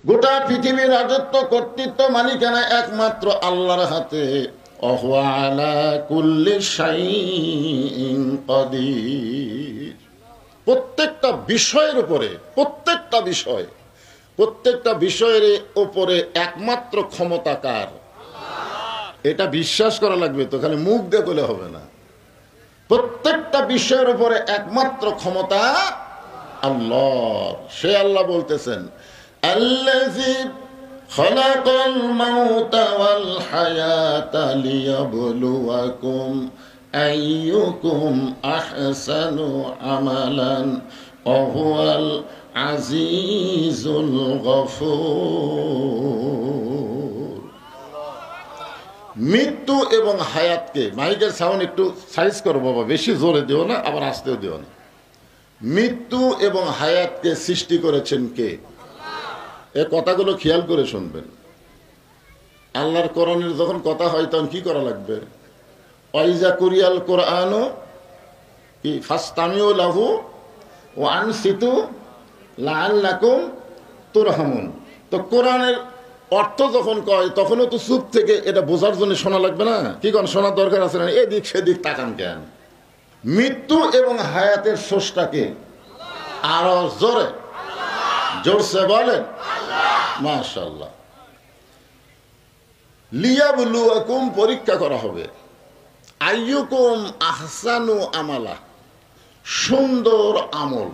গোটা পৃথিবীর রাজত্ব কর্তৃত্ব মালিকানা একমাত্র আল্লাহর হাতে। ওয়া আলা কুল্লি শাইইন কাদির। প্রত্যেকটা বিষয়ের উপরে, প্রত্যেকটা বিষয়ের উপরে একমাত্র ক্ষমতাকার। এটা বিশ্বাস করা লাগবে তো, খালি মুখ দিয়ে বলে হবে না। প্রত্যেকটা বিষয়ের উপরে একমাত্র ক্ষমতা আল্লাহ। সে আল্লাহ বলতেছেন, আল্লাযী খালাকাল মাউতা ওয়াল হায়াতা লিয়াবলুয়াকুম আইয়ুকুম আহসানু আমালান ওয়া হুয়াল আজিজুল গফুর। মৃত্যু এবং হায়াতকে, মাইকের সাউন্ড একটু সাইজ করো বাবা, বেশি জোরে দিও না, আবার আস্তেও দিও না। মৃত্যু এবং হায়াতকে সৃষ্টি করেছেন কে? এ কথাগুলো খেয়াল করে শুনবেন। আল্লাহর কোরআনের যখন কথা হয় তখন কি করা লাগবে? ওয়াইজা কুরিয়াল কোরআনু কি ফাসতামিউ লাহু ওয়া আনসিতু লাআল্লাকুম তুরহামুন। তো কোরআনের অর্থ যখন কয় তখনও তো চুপ থেকে এটা বোঝার জন্য শোনা লাগবে না? কি কোন শোনার দরকার আছে না? এদিক সেদিক তাকান কেন? মৃত্যু এবং হায়াতের স্রষ্টাকে আরো জোরে জোরসে বলেন মাশাআল্লাহ। লিয়াবলুয়াকুম, পরীক্ষা করা হবে। আইয়ুকুম আহসানু আমালা, সুন্দর আমল।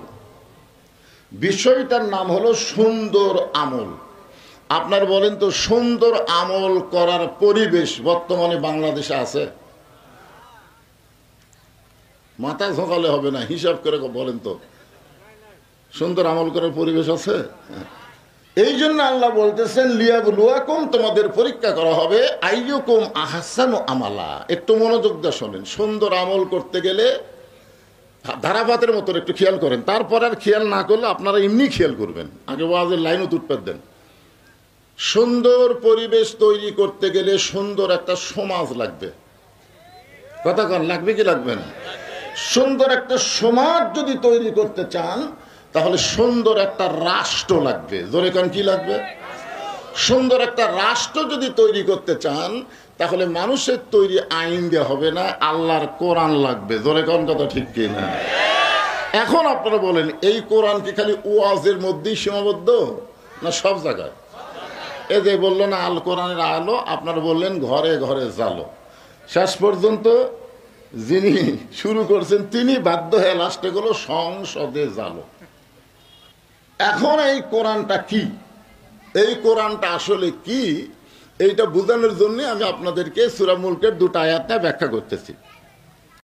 বিষয়টার নাম হলো সুন্দর আমল। আপনার বলেন তো, সুন্দর আমল করার পরিবেশ বর্তমানে বাংলাদেশে আছে? মাথা ঝোঁকালে হবে না, হিসাব করে বলেন তো, সুন্দর আমল করার পরিবেশ আছে? এই জন্য আল্লাহ বলতেছেন লিয়াবলুয়াকুম, তোমাদের পরীক্ষা করা হবে। আইয়ুকুম আহসানু আমালা। একটু মনোযোগ দিয়ে শোনেন। সুন্দর আমল করতে গেলে ধারাপাতের মতো একটু খেয়াল করেন, তারপর আর খেয়াল না করলে আপনারা এমনি খেয়াল করবেন। আগে ওয়াজের লাইনও তুটপাত দেন। সুন্দর পরিবেশ তৈরি করতে গেলে সুন্দর একটা সমাজ লাগবে। কথা কন, লাগবে কি লাগবে না? সুন্দর একটা সমাজ যদি তৈরি করতে চান তাহলে সুন্দর একটা রাষ্ট্র লাগবে। জোরে কন, কি লাগবে? সুন্দর একটা রাষ্ট্র যদি তৈরি করতে চান তাহলে মানুষের তৈরি আইন দিয়ে হবে না, আল্লাহর কোরআন লাগবে। জোরে কন, কথা ঠিক কি না? এখন আপনারা বলেন, এই কোরআন কি খালি ওয়াজের মধ্যেই সীমাবদ্ধ না সব জায়গায়? এই যে বললো না আল কোরআনের আলো, আপনারা বললেন ঘরে ঘরে জালো। শেষ পর্যন্ত যিনি শুরু করছেন তিনি বাধ্য হয়ে লাস্টে গেল সংসদে জালো। এখন এই কোরআনটা কি, এই কোরআনটা আসলে কি, এইটা বোঝানোর জন্য আমি আপনাদেরকে সূরা মুলকের দুটো আয়াতটা ব্যাখ্যা করতেছি।